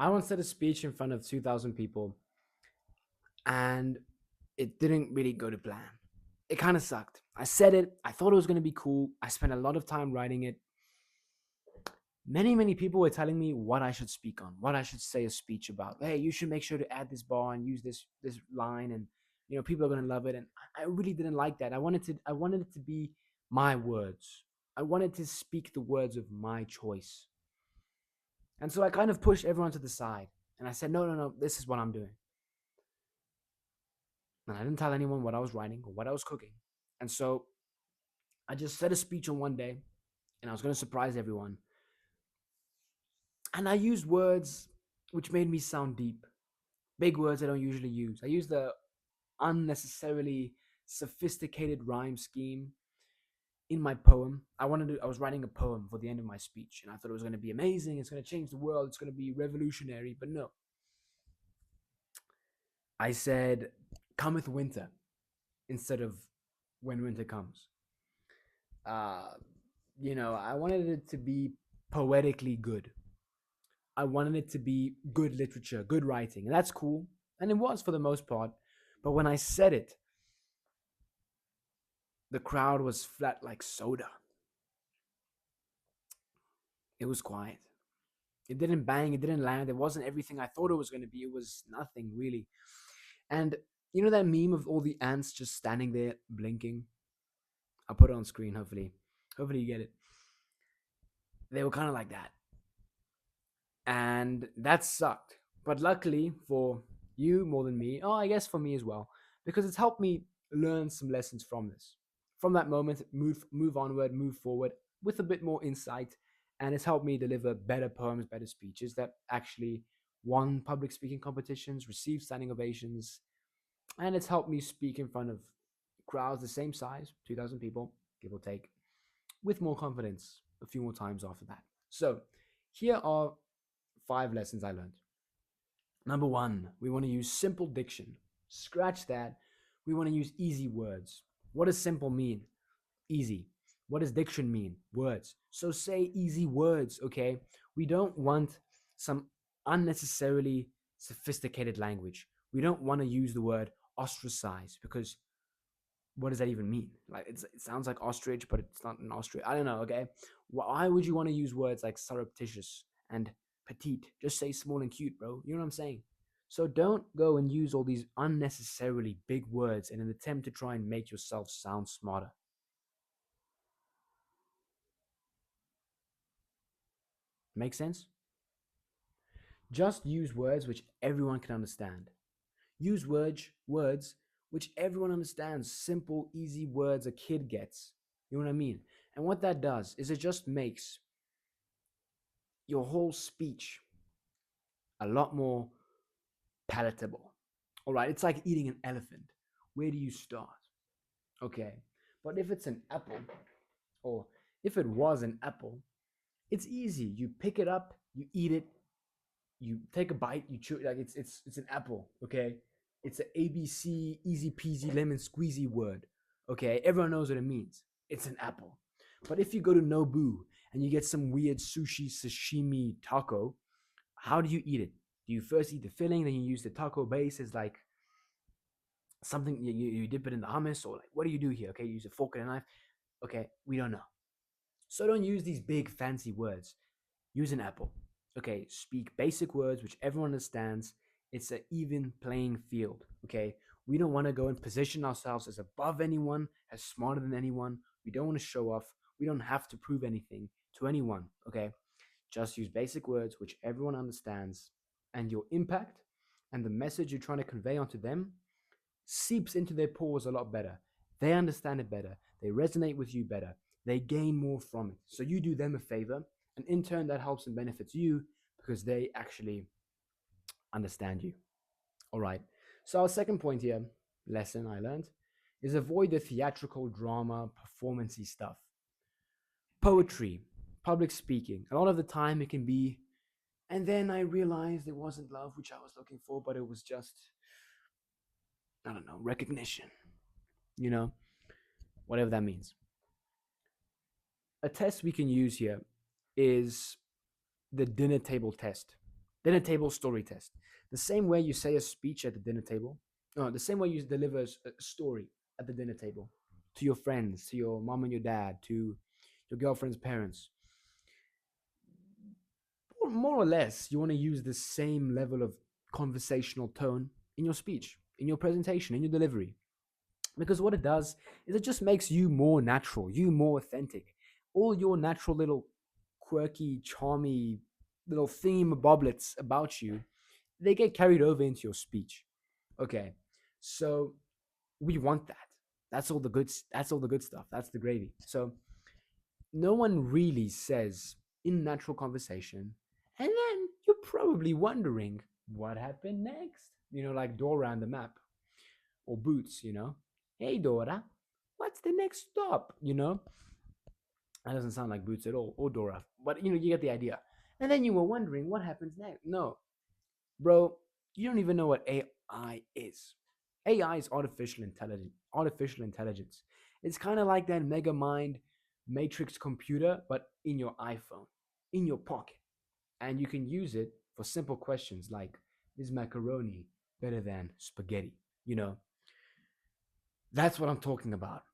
I once did a speech in front of 2,000 people, and it didn't really go to plan. It kind of sucked. I said it, I thought it was going to be cool. I spent a lot of time writing it. Many people were telling me what I should speak on, what I should say a speech about. Hey, you should make sure to add this bar and use this line, and people are going to love it. And I really didn't like that. I wanted it to be my words. I wanted to speak the words of my choice. And so I kind of pushed everyone to the side, and I said, no, this is what I'm doing. And I didn't tell anyone what I was writing or what I was cooking. And so I just said a speech on one day, and I was going to surprise everyone. And I used words which made me sound deep, big words I don't usually use. I used the unnecessarily sophisticated rhyme scheme in my poem. I was writing a poem for the end of my speech, and I thought it was going to be amazing. It's going to change the world. It's going to be revolutionary. But no, I said, "Cometh winter" instead of "when winter comes." Uh, I wanted it to be poetically good. I wanted it to be good literature, good writing, and that's cool. And it was for the most part. But when I said it, the crowd was flat like soda. It was quiet. It didn't bang, it didn't land. It wasn't everything I thought it was going to be. It was nothing really. And you know that meme of all the ants just standing there blinking? I'll put it on screen, hopefully. Hopefully you get it. They were kind of like that. And that sucked. But luckily for you more than me, I guess for me as well, because it's helped me learn some lessons from this. From that moment, move onward, move forward with a bit more insight, and it's helped me deliver better poems, better speeches that actually won public speaking competitions, received standing ovations, and it's helped me speak in front of crowds the same size, 2,000 people, give or take, with more confidence a few more times after that. So, here are 5 lessons I learned. Number one, we want to use simple diction. Scratch that. We want to use easy words. What does simple mean? Easy. What does diction mean? Words. So say easy words, okay? We don't want some unnecessarily sophisticated language. We don't want to use the word ostracize because what does that even mean? Like it sounds like ostrich, but it's not an ostrich. I don't know. Okay, why would you want to use words like surreptitious and petite? Just say small and cute, bro. You know what I'm saying? So don't go and use all these unnecessarily big words in an attempt to try and make yourself sound smarter. Make sense? Just use words which everyone can understand. Use words which everyone understands. Simple, easy words a kid gets. You know what I mean? And what that does is it just makes your whole speech a lot more palatable. All right, it's like eating an elephant. Where do you start? Okay, but if it's an apple, or if it was an apple, it's easy. You pick it up, you eat it, you take a bite, you chew it like it's an apple. Okay, it's an ABC easy peasy lemon squeezy word. Okay, everyone knows what it means. It's an apple. But if you go to Nobu and you get some weird sushi sashimi taco, how do you eat it? Do you first eat the filling, then you use the taco base as like something you dip it in the hummus, or like what do you do here? Okay, you use a fork and a knife. Okay, we don't know. So don't use these big fancy words. Use an apple. Okay, speak basic words which everyone understands. It's an even playing field. Okay, we don't want to go and position ourselves as above anyone, as smarter than anyone. We don't want to show off. We don't have to prove anything to anyone. Okay, just use basic words which everyone understands, and your impact and the message you're trying to convey onto them seeps into their pores a lot better. They understand it better. They resonate with you better. They gain more from it. So you do them a favor, and in turn, that helps and benefits you because they actually understand you. All right. So, our second point here, lesson I learned, is avoid the theatrical drama, performancey stuff. Poetry, public speaking, a lot of the time it can be, and then I realized it wasn't love which I was looking for, but it was just, I don't know, recognition, you know, whatever that means. A test we can use here is the dinner table test. Dinner table story test. The same way you say a speech at the dinner table, no, the same way you deliver a story at the dinner table to your friends, to your mom and your dad, to your girlfriend's parents. More or less, you want to use the same level of conversational tone in your speech, in your presentation, in your delivery. Because what it does is it just makes you more natural, you more authentic. All your natural little quirky, charmy little theme boblets about you, they get carried over into your speech. Okay, so we want that. That's all the good. That's all the good stuff. That's the gravy. So no one really says in natural conversation, and then you're probably wondering what happened next. Like Dora and the map, or Boots. Hey Dora, what's the next stop? That doesn't sound like Boots at all, or Dora, but you get the idea. And then you were wondering what happens next. No, bro, you don't even know what AI is. AI is artificial intelligence. Artificial intelligence. It's kind of like that Mega Mind Matrix computer, but in your iPhone, in your pocket, and you can use it for simple questions like, "Is macaroni better than spaghetti?" You know, that's what I'm talking about.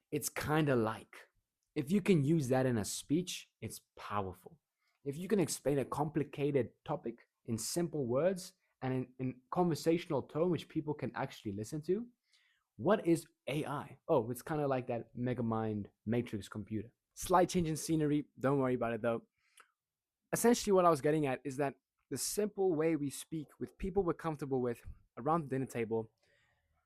It's kind of like, if you can use that in a speech, it's powerful. If you can explain a complicated topic in simple words and in conversational tone, which people can actually listen to, what is AI? Oh, it's kind of like that Megamind Matrix computer. Slight change in scenery. Don't worry about it though. Essentially, what I was getting at is that the simple way we speak with people we're comfortable with around the dinner table,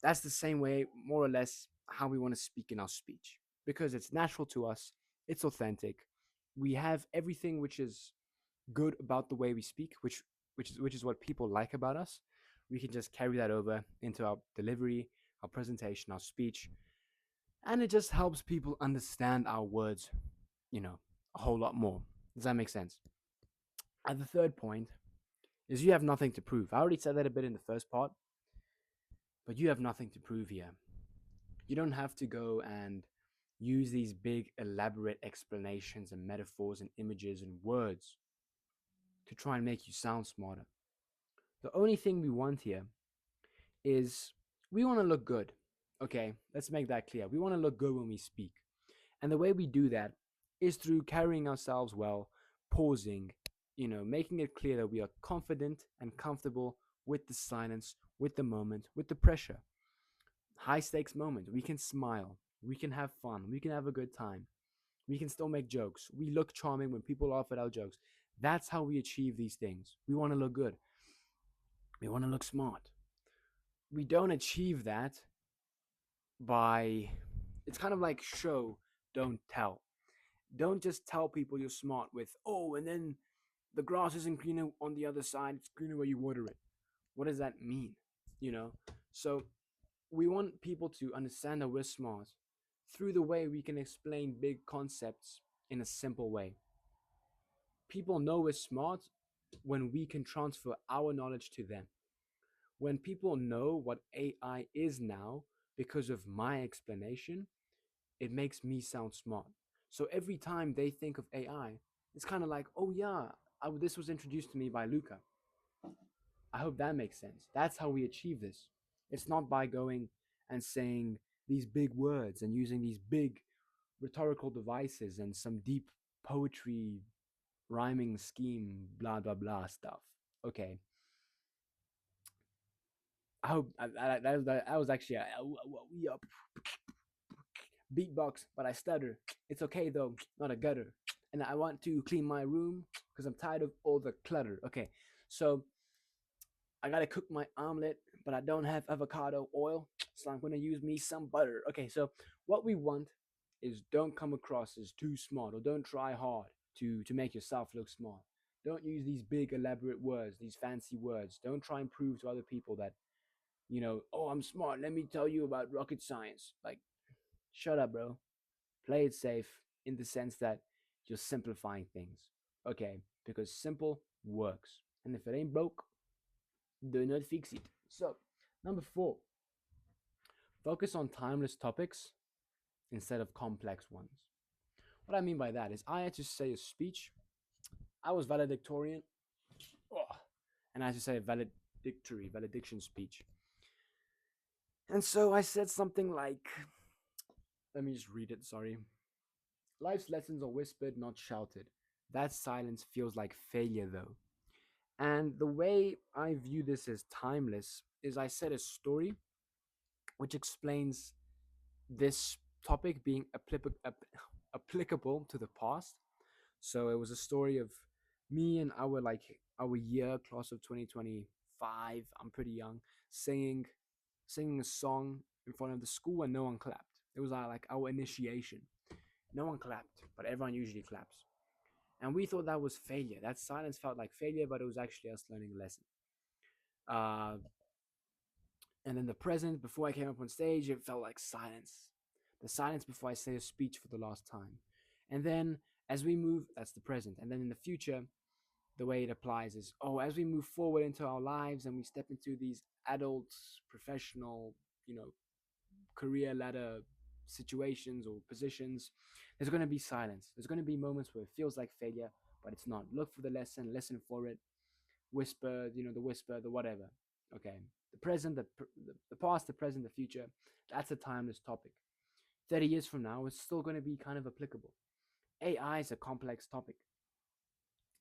that's the same way, more or less, how we want to speak in our speech, because it's natural to us, it's authentic. We have everything which is good about the way we speak, which is what people like about us. We can just carry that over into our delivery, our presentation, our speech, and it just helps people understand our words, a whole lot more. Does that make sense? And the third point is, you have nothing to prove. I already said that a bit in the first part, but you have nothing to prove here. You don't have to go and use these big, elaborate explanations and metaphors and images and words to try and make you sound smarter. The only thing we want here is, we want to look good. Okay, let's make that clear. We want to look good when we speak. And the way we do that is through carrying ourselves well, pausing, making it clear that we are confident and comfortable with the silence, with the moment, with the pressure. High stakes moment. We can smile. We can have fun. We can have a good time. We can still make jokes. We look charming when people laugh at our jokes. That's how we achieve these things. We want to look good. We want to look smart. We don't achieve that by, it's kind of like show, don't tell. Don't just tell people you're smart with, "Oh, and then the grass isn't greener on the other side, it's greener where you water it." What does that mean? You know? So we want people to understand that we're smart through the way we can explain big concepts in a simple way. People know we're smart when we can transfer our knowledge to them. When people know what AI is now because of my explanation, it makes me sound smart. So every time they think of AI, it's kind of like, "Oh yeah, this was introduced to me by Luca." I hope that makes sense. That's how we achieve this. It's not by going and saying these big words and using these big rhetorical devices and some deep poetry rhyming scheme, blah blah blah stuff. Okay, I hope that was actually we up beatbox, but I stutter. It's okay though, not a gutter. And I want to clean my room because I'm tired of all the clutter. Okay, so I gotta cook my omelet, but I don't have avocado oil, so I'm gonna use me some butter. Okay, so what we want is, don't come across as too smart, or don't try hard to make yourself look smart. Don't use these big elaborate words, these fancy words. Don't try and prove to other people that, "Oh, I'm smart. Let me tell you about rocket science." Like, shut up, bro. Play it safe in the sense that you're simplifying things. Okay, because simple works. And if it ain't broke, do not fix it. So, number 4, focus on timeless topics instead of complex ones. What I mean by that is, I had to say a speech. I was valedictorian. Oh, and as you say, valediction speech. And so I said something like, let me just read it, sorry. Life's lessons are whispered, not shouted. That silence feels like failure, though. And the way I view this as timeless is I said a story which explains this topic being applicable to the past. So it was a story of me and our year class of 2025. I'm pretty young, singing singing a song in front of the school and no one clapped. It was like our initiation. No one clapped, but everyone usually claps. And we thought that was failure. That silence felt like failure, but it was actually us learning a lesson. Uh, and then the present, before I came up on stage, it felt like silence. The silence before I say a speech for the last time. And then as we move, that's the present. And then in the future, the way it applies is, oh, as we move forward into our lives and we step into these adult, professional, you know, career ladder situations or positions, there's going to be silence. There's going to be moments where it feels like failure, but it's not. Look for the lesson, listen for it, whisper, the whisper, the whatever. Okay. The present, the past, the present, the future, that's a timeless topic. 30 years from now, it's still going to be kind of applicable. AI is a complex topic.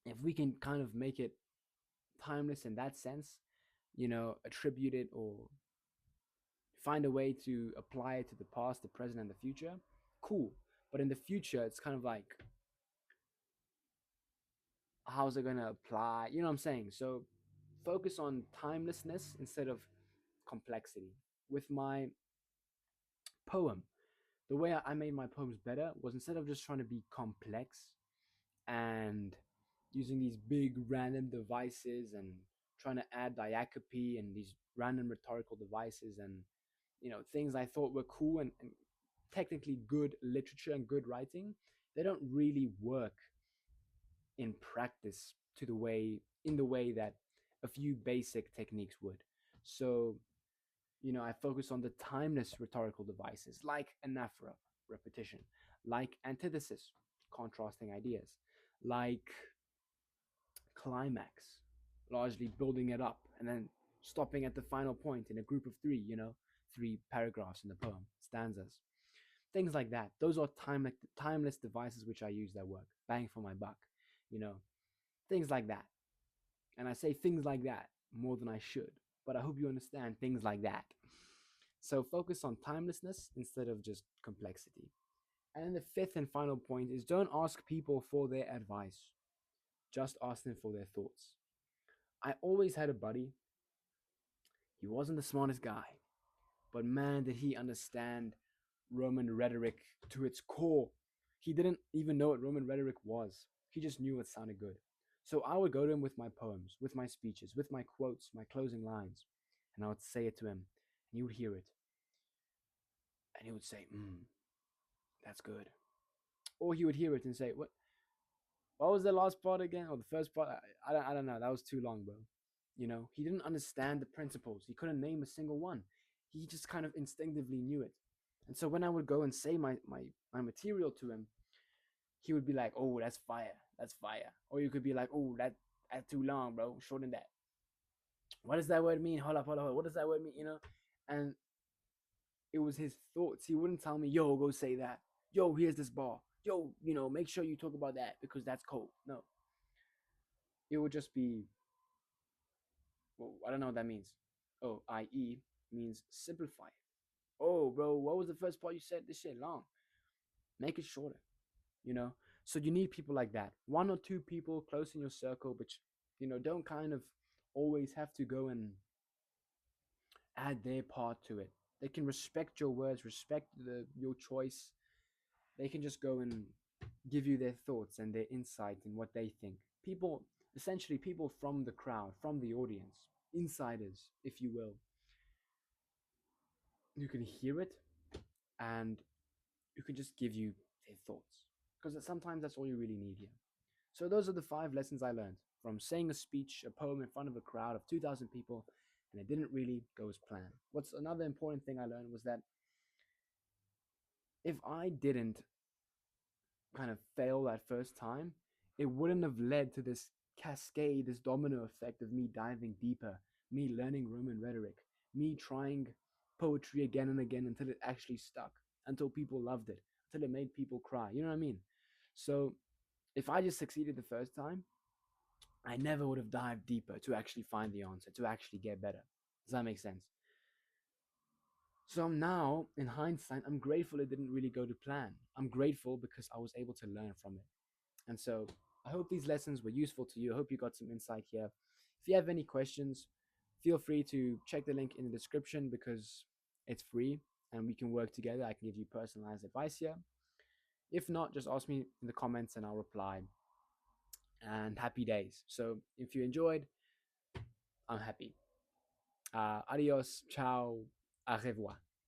If we can kind of make it timeless in that sense, attribute it or find a way to apply it to the past, the present, and the future, cool. But in the future, it's kind of like, how's it going to apply? You know what I'm saying? So focus on timelessness instead of complexity. With my poem, the way I made my poems better was instead of just trying to be complex and using these big random devices and trying to add diacope and these random rhetorical devices and things I thought were cool and technically good literature and good writing, they don't really work in practice to the way in the way that a few basic techniques would. So, I focus on the timeless rhetorical devices like anaphora, repetition, like antithesis, contrasting ideas, like climax, largely building it up and then stopping at the final point in a group of three, three paragraphs in the poem, stanzas, things like that. Those are timeless devices which I use that work. Bang for my buck, you know, things like that. And I say things like that more than I should, but I hope you understand things like that. So focus on timelessness instead of just complexity. And then the fifth and final point is don't ask people for their advice, just ask them for their thoughts. I always had a buddy. He wasn't the smartest guy, but man, did he understand Roman rhetoric to its core. He didn't even know what Roman rhetoric was. He just knew it sounded good. So I would go to him with my poems, with my speeches, with my quotes, my closing lines, and I would say it to him, and he would hear it, and he would say, that's good. Or he would hear it and say, what was the last part again? Or the first part? I don't know. That was too long, bro. He didn't understand the principles. He couldn't name a single one. He just kind of instinctively knew it. And so when I would go and say my material to him, he would be like, "Oh, that's fire. That's fire." Or you could be like, "Oh, that's too long, bro. Shorten that." What does that word mean? Hold up, hold up. What does that word mean? And it was his thoughts. He wouldn't tell me, "Yo, go say that. Yo, here's this bar. Yo, make sure you talk about that because that's cold." No, it would just be, well, I don't know what that means. Oh, i.e. means simplify it. Oh, bro, what was the first part you said? This shit long. Make it shorter, you know? So you need people like that. One or two people close in your circle, which, don't kind of always have to go and add their part to it. They can respect your words, respect your choice. They can just go and give you their thoughts and their insight and what they think. People, essentially, people from the crowd, from the audience, insiders, if you will. You can hear it and you can just give you their thoughts because sometimes that's all you really need here. So those are the 5 lessons I learned from saying a speech, a poem in front of a crowd of 2,000 people, and it didn't really go as planned. What's another important thing I learned was that if I didn't kind of fail that first time, it wouldn't have led to this cascade, this domino effect of me diving deeper, me learning Roman rhetoric, me trying poetry again and again until it actually stuck, until people loved it, until it made people cry. You know what I mean? So if I just succeeded the first time, I never would have dived deeper to actually find the answer, to actually get better. Does that make sense? So now, in hindsight, I'm grateful it didn't really go to plan. I'm grateful because I was able to learn from it. And so I hope these lessons were useful to you. I hope you got some insight here. If you have any questions, feel free to check the link in the description because it's free and we can work together. I can give you personalized advice here. If not, just ask me in the comments and I'll reply. And happy days. So if you enjoyed, I'm happy. Adios, ciao, au revoir.